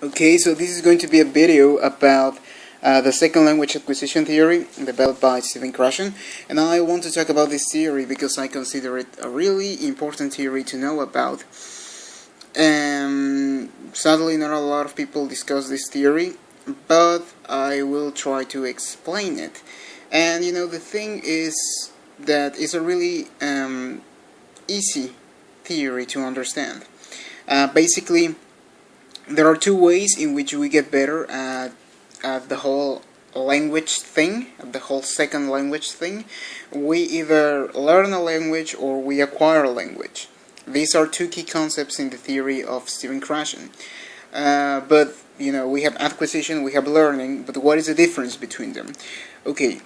Okay, so this is going to be a video about the second language acquisition theory developed by Krashen, and I want to talk about this theory because I consider it a really important theory to know about. Sadly, not a lot of people discuss this theory, but I will try to explain it. And the thing is that it's a really easy theory to understand. Basically, there are two ways in which we get better at the whole language thing, the whole second language thing. We either learn a language or we acquire a language. These are two key concepts in the theory of Krashen. But we have acquisition, we have learning, but what is the difference between them? Okay,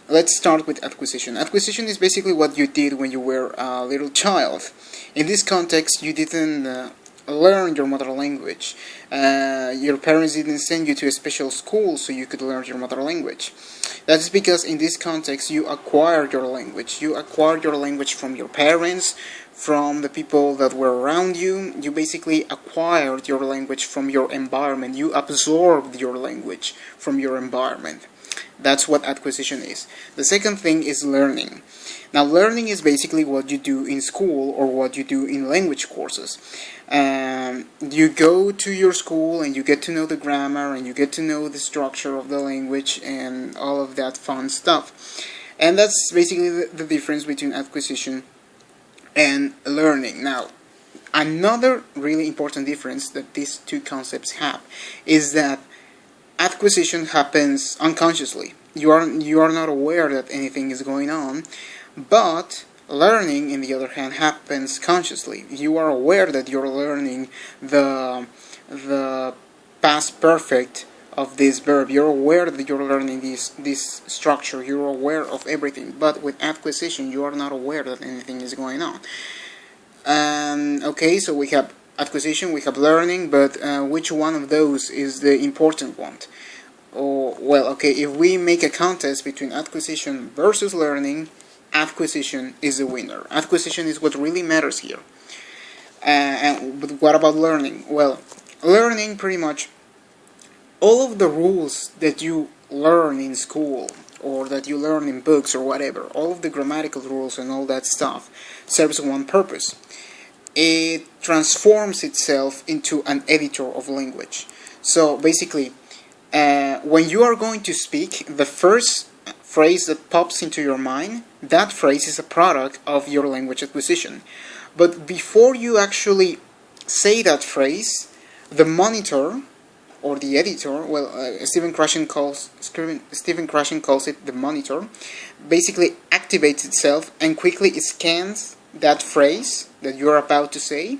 let's start with acquisition. Acquisition is basically what you did when you were a little child. In this context, you didn't learn your mother language. Your parents didn't send you to a special school so you could learn your mother language. That is because in this context you acquired your language. You acquired your language from your parents, from the people that were around you. You basically acquired your language from your environment. You absorbed your language from your environment. That's what acquisition is. The second thing is learning. Now, learning is basically what you do in school or what you do in language courses. You go to your school and you get to know the grammar and you get to know the structure of the language and all of that fun stuff. And that's basically the difference between acquisition and learning. Now, another really important difference that these two concepts have is that acquisition happens unconsciously. You are not aware that anything is going on, but learning, on the other hand, happens consciously. You are aware that you're learning the past perfect of this verb. You're aware that you're learning this structure. You're aware of everything. But with acquisition, you are not aware that anything is going on. Okay, so we have acquisition, we have learning, but which one of those is the important one? If we make a contest between acquisition versus learning, acquisition is the winner. Acquisition is what really matters here. But what about learning? Well, learning, pretty much all of the rules that you learn in school or that you learn in books or whatever, all of the grammatical rules and all that stuff serves one purpose. It transforms itself into an editor of language. So basically, when you are going to speak, the first phrase that pops into your mind, that phrase is a product of your language acquisition. But before you actually say that phrase, the monitor or the editor, Stephen Krashen calls it the monitor, basically activates itself and quickly scans that phrase that you're about to say,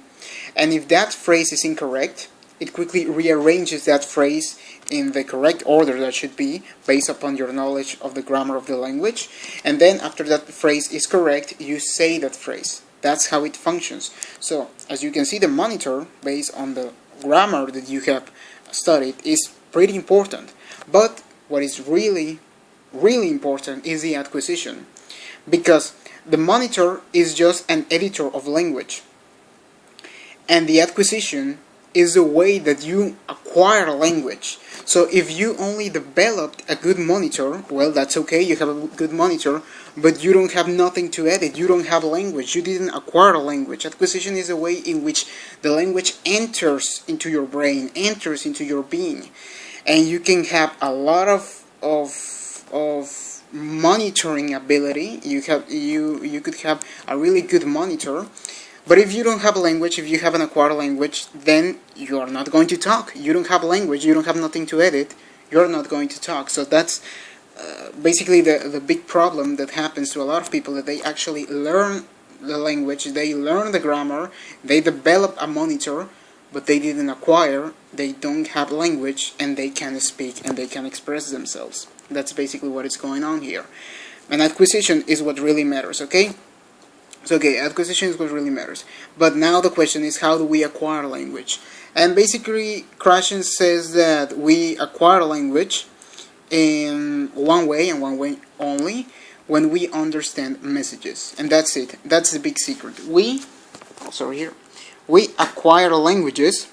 and if that phrase is incorrect, it quickly rearranges that phrase in the correct order that should be based upon your knowledge of the grammar of the language, and then after that phrase is correct, you say that phrase. That's how it functions. So as you can see, the monitor, based on the grammar that you have studied, is pretty important. But what is really, really important is the acquisition, because the monitor is just an editor of language, and the acquisition is the way that you acquire language. So if you only developed a good monitor, well, that's okay, you have a good monitor, but you don't have nothing to edit, you don't have language, you didn't acquire a language. Acquisition is a way in which the language enters into your brain, enters into your being, and you can have a lot of monitoring ability. You could have a really good monitor, but if you don't have a language, if you haven't acquired a language, then you are not going to talk. You don't have language, you don't have nothing to edit, you're not going to talk. So that's basically the big problem that happens to a lot of people, that they actually learn the language, they learn the grammar, they develop a monitor, but they didn't acquire, they don't have language, and they can't speak and they can't express themselves. That's basically what is going on here. And acquisition is what really matters, okay? So, acquisition is what really matters. But now the question is, how do we acquire language? And basically, Krashen says that we acquire language in one way and one way only, when we understand messages. And that's it. That's the big secret. We acquire languages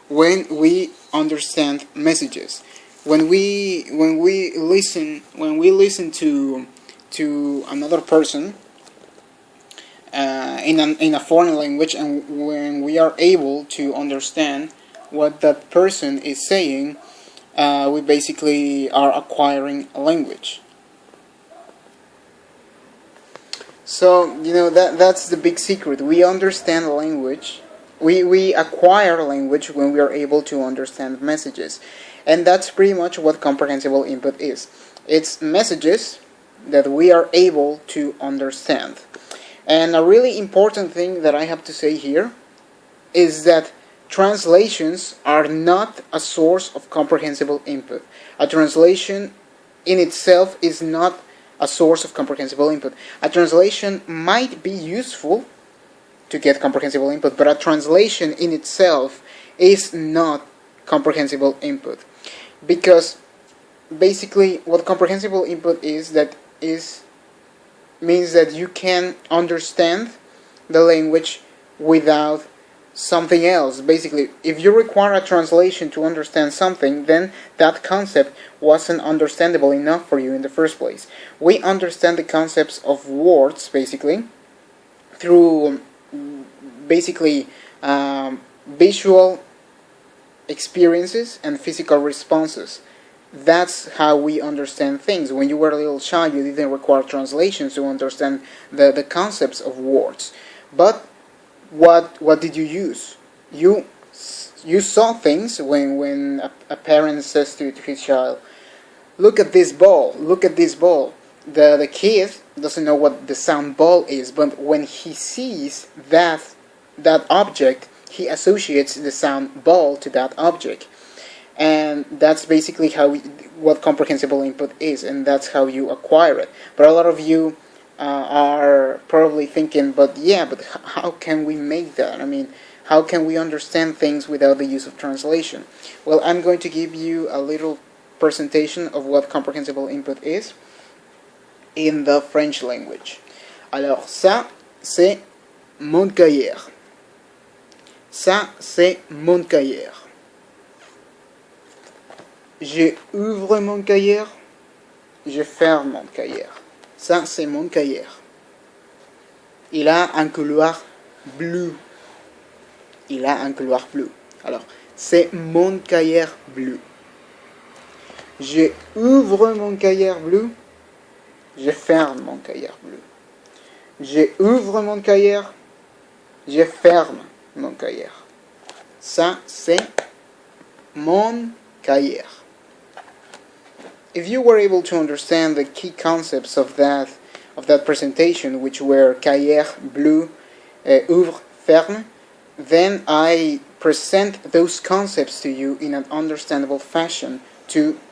when we understand messages. When we listen to another person in a foreign language, and when we are able to understand what that person is saying, we basically are acquiring a language. So, that's the big secret. We understand language. We acquire language when we are able to understand messages. And that's pretty much what comprehensible input is. It's messages that we are able to understand. And a really important thing that I have to say here is that translations are not a source of comprehensible input. A translation in itself is not a source of comprehensible input. A translation might be useful to get comprehensible input, but a translation in itself is not comprehensible input. Because basically what comprehensible input means that you can understand the language without something else. Basically, if you require a translation to understand something, then that concept wasn't understandable enough for you in the first place. We understand the concepts of words, basically, through visual experiences and physical responses. That's how we understand things. When you were a little child, you didn't require translations to understand the concepts of words. But what did you use? You saw things when a parent says to his child, look at this ball, look at this ball. The kid doesn't know what the sound ball is, but when he sees that object, he associates the sound ball to that object. And that's basically what comprehensible input is, and that's how you acquire it. But a lot of you are probably thinking, but how can we make that? I mean, how can we understand things without the use of translation? Well, I'm going to give you a little presentation of what comprehensible input is in the French language. Alors, ça, c'est mon cahier. Ça, c'est mon cahier. Je ouvre mon cahier, je ferme mon cahier. Ça, c'est mon cahier. Il a un couloir bleu. Il a un couloir bleu. Alors, c'est mon cahier bleu. Je ouvre mon cahier bleu, je ferme mon cahier bleu. Je ouvre mon cahier, je ferme mon cahier. Ça, c'est mon cahier. If you were able to understand the key concepts of that presentation, which were cahier, bleu, ouvre, ferme, then I present those concepts to you in an understandable fashion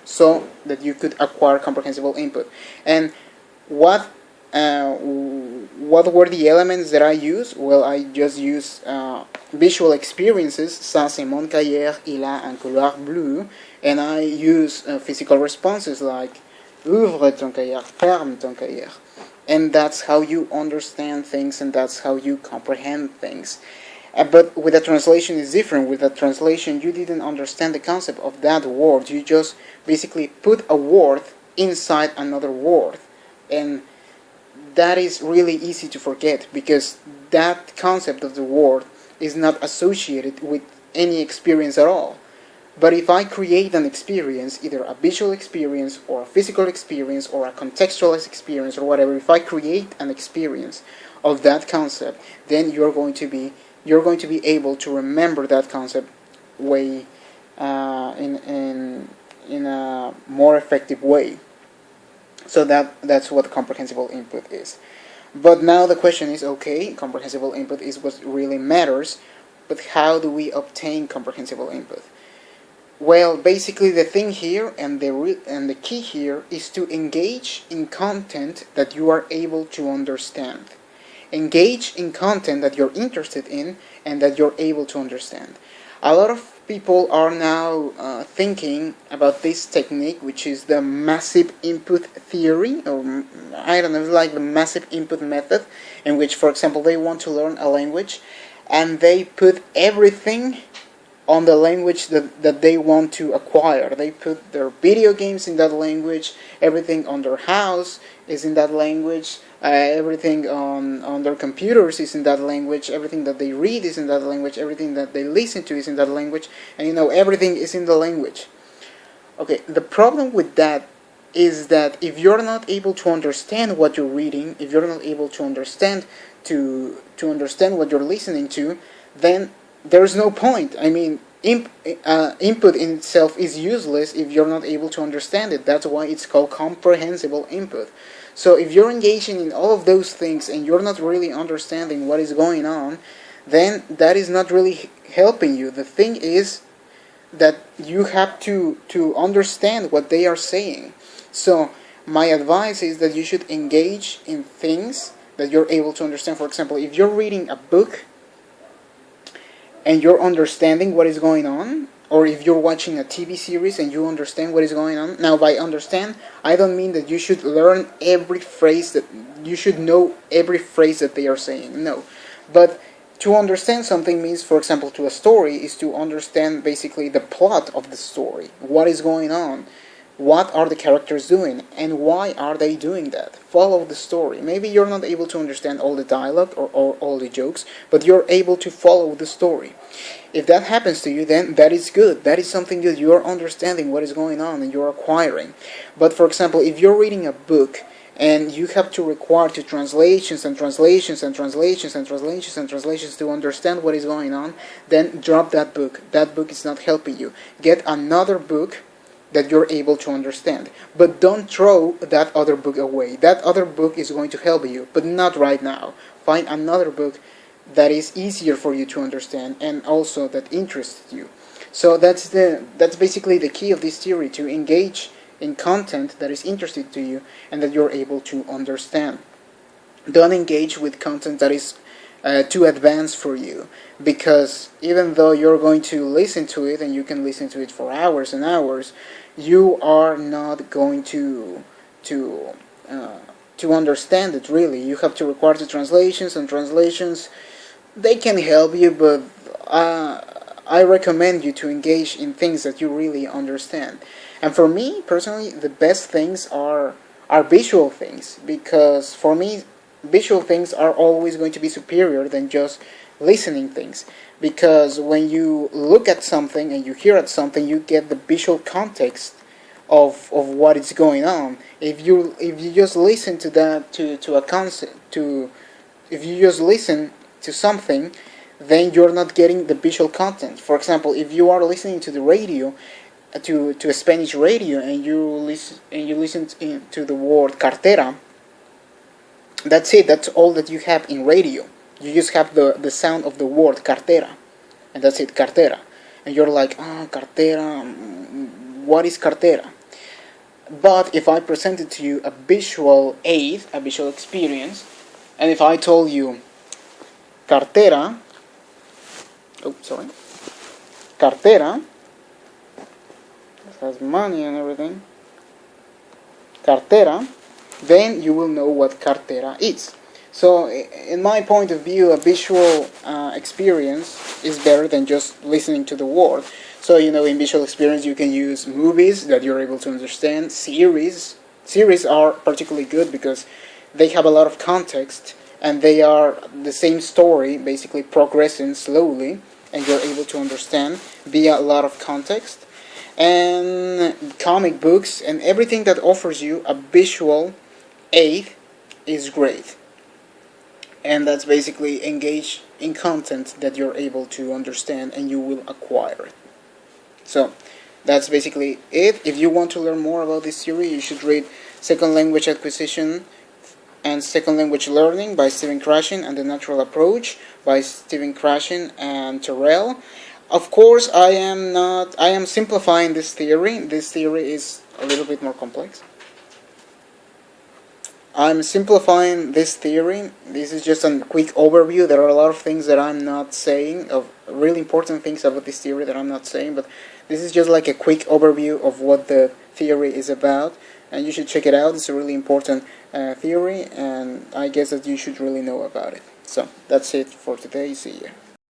so that you could acquire comprehensible input. And what were the elements that I use? Well, I just use visual experiences. Ça, c'est mon cahier, il a un couloir bleu. And I use physical responses like ouvre ton cahier, ferme ton cahier. And that's how you understand things, and that's how you comprehend things. But with a translation, it's different. With a translation, you didn't understand the concept of that word. You just basically put a word inside another word. And that is really easy to forget, because that concept of the word is not associated with any experience at all. But if I create an experience, either a visual experience or a physical experience or a contextualized experience or whatever, if I create an experience of that concept, then you're going to be able to remember that concept way in a more effective way. So that's what comprehensible input is. But now the question is, okay, comprehensible input is what really matters, but how do we obtain comprehensible input? Well, basically the thing here and the key here is to engage in content that you are able to understand. Engage in content that you're interested in and that you're able to understand. A lot of people are now thinking about this technique, which is the massive input theory, or I don't know, like the massive input method, in which, for example, they want to learn a language and they put everything on the language that they want to acquire. They put their video games in that language, everything on their house is in that language, everything on their computers is in that language, everything that they read is in that language, everything that they listen to is in that language, and everything is in the language. Okay, the problem with that is that if you're not able to understand what you're reading, if you're not able to understand understand what you're listening to, then there's no point. I mean, input in itself is useless if you're not able to understand it. That's why it's called comprehensible input. So if you're engaging in all of those things and you're not really understanding what is going on, then that is not really helping you. The thing is that you have to understand what they are saying. So my advice is that you should engage in things that you're able to understand. For example, if you're reading a book and you're understanding what is going on, or if you're watching a TV series and you understand what is going on. Now, by understand, I don't mean that you should learn every phrase, that you should know every phrase that they are saying. No. But to understand something means, for example, to a story, is to understand basically the plot of the story. What is going on? What are the characters doing? And why are they doing that? Follow the story. Maybe you're not able to understand all the dialogue or all the jokes, but you're able to follow the story. If that happens to you, then that is good. That is something good. You're understanding what is going on and you're acquiring. But for example, if you're reading a book and you have to require to translations and translations and translations and translations and translations to understand what is going on, then drop that book. That book is not helping you. Get another book that you're able to understand. But don't throw that other book away. That other book is going to help you, but not right now. Find another book that is easier for you to understand and also that interests you. So that's basically the key of this theory, to engage in content that is interesting to you and that you're able to understand. Don't engage with content that is too advanced for you, because even though you're going to listen to it and you can listen to it for hours and hours, you are not going to understand it really. You have to require the translations, and translations, they can help you, but I recommend you to engage in things that you really understand. And for me personally, the best things are visual things, because for me visual things are always going to be superior than just listening things, because when you look at something and you hear at something, you get the visual context of what is going on. If you just listen to that, to a concept, if you just listen to something, then you're not getting the visual content. For example, if you are listening to the radio, to a Spanish radio, and you listen to the word cartera, that's it. That's all that you have in radio. You just have the sound of the word cartera, and that's it, cartera. And you're like, cartera, what is cartera? But if I presented to you a visual aid, a visual experience, and if I told you cartera, cartera, it has money and everything, cartera, then you will know what cartera is. So, in my point of view, a visual experience is better than just listening to the word. So, in visual experience, you can use movies that you're able to understand, series. Series are particularly good because they have a lot of context, and they are the same story, basically progressing slowly, and you're able to understand via a lot of context. And comic books and everything that offers you a visual aid is great. And that's basically engage in content that you're able to understand and you will acquire it. So that's basically it. If you want to learn more about this theory, you should read Second Language Acquisition and Second Language Learning by Stephen Krashen, and The Natural Approach by Stephen Krashen and Terrell. Of course, I am simplifying this theory. This theory is a little bit more complex. I'm simplifying this theory. This is just a quick overview. There are a lot of things that I'm not saying, of really important things about this theory that I'm not saying, but this is just like a quick overview of what the theory is about, and you should check it out. It's a really important theory, and I guess that you should really know about it. So, that's it for today. See you.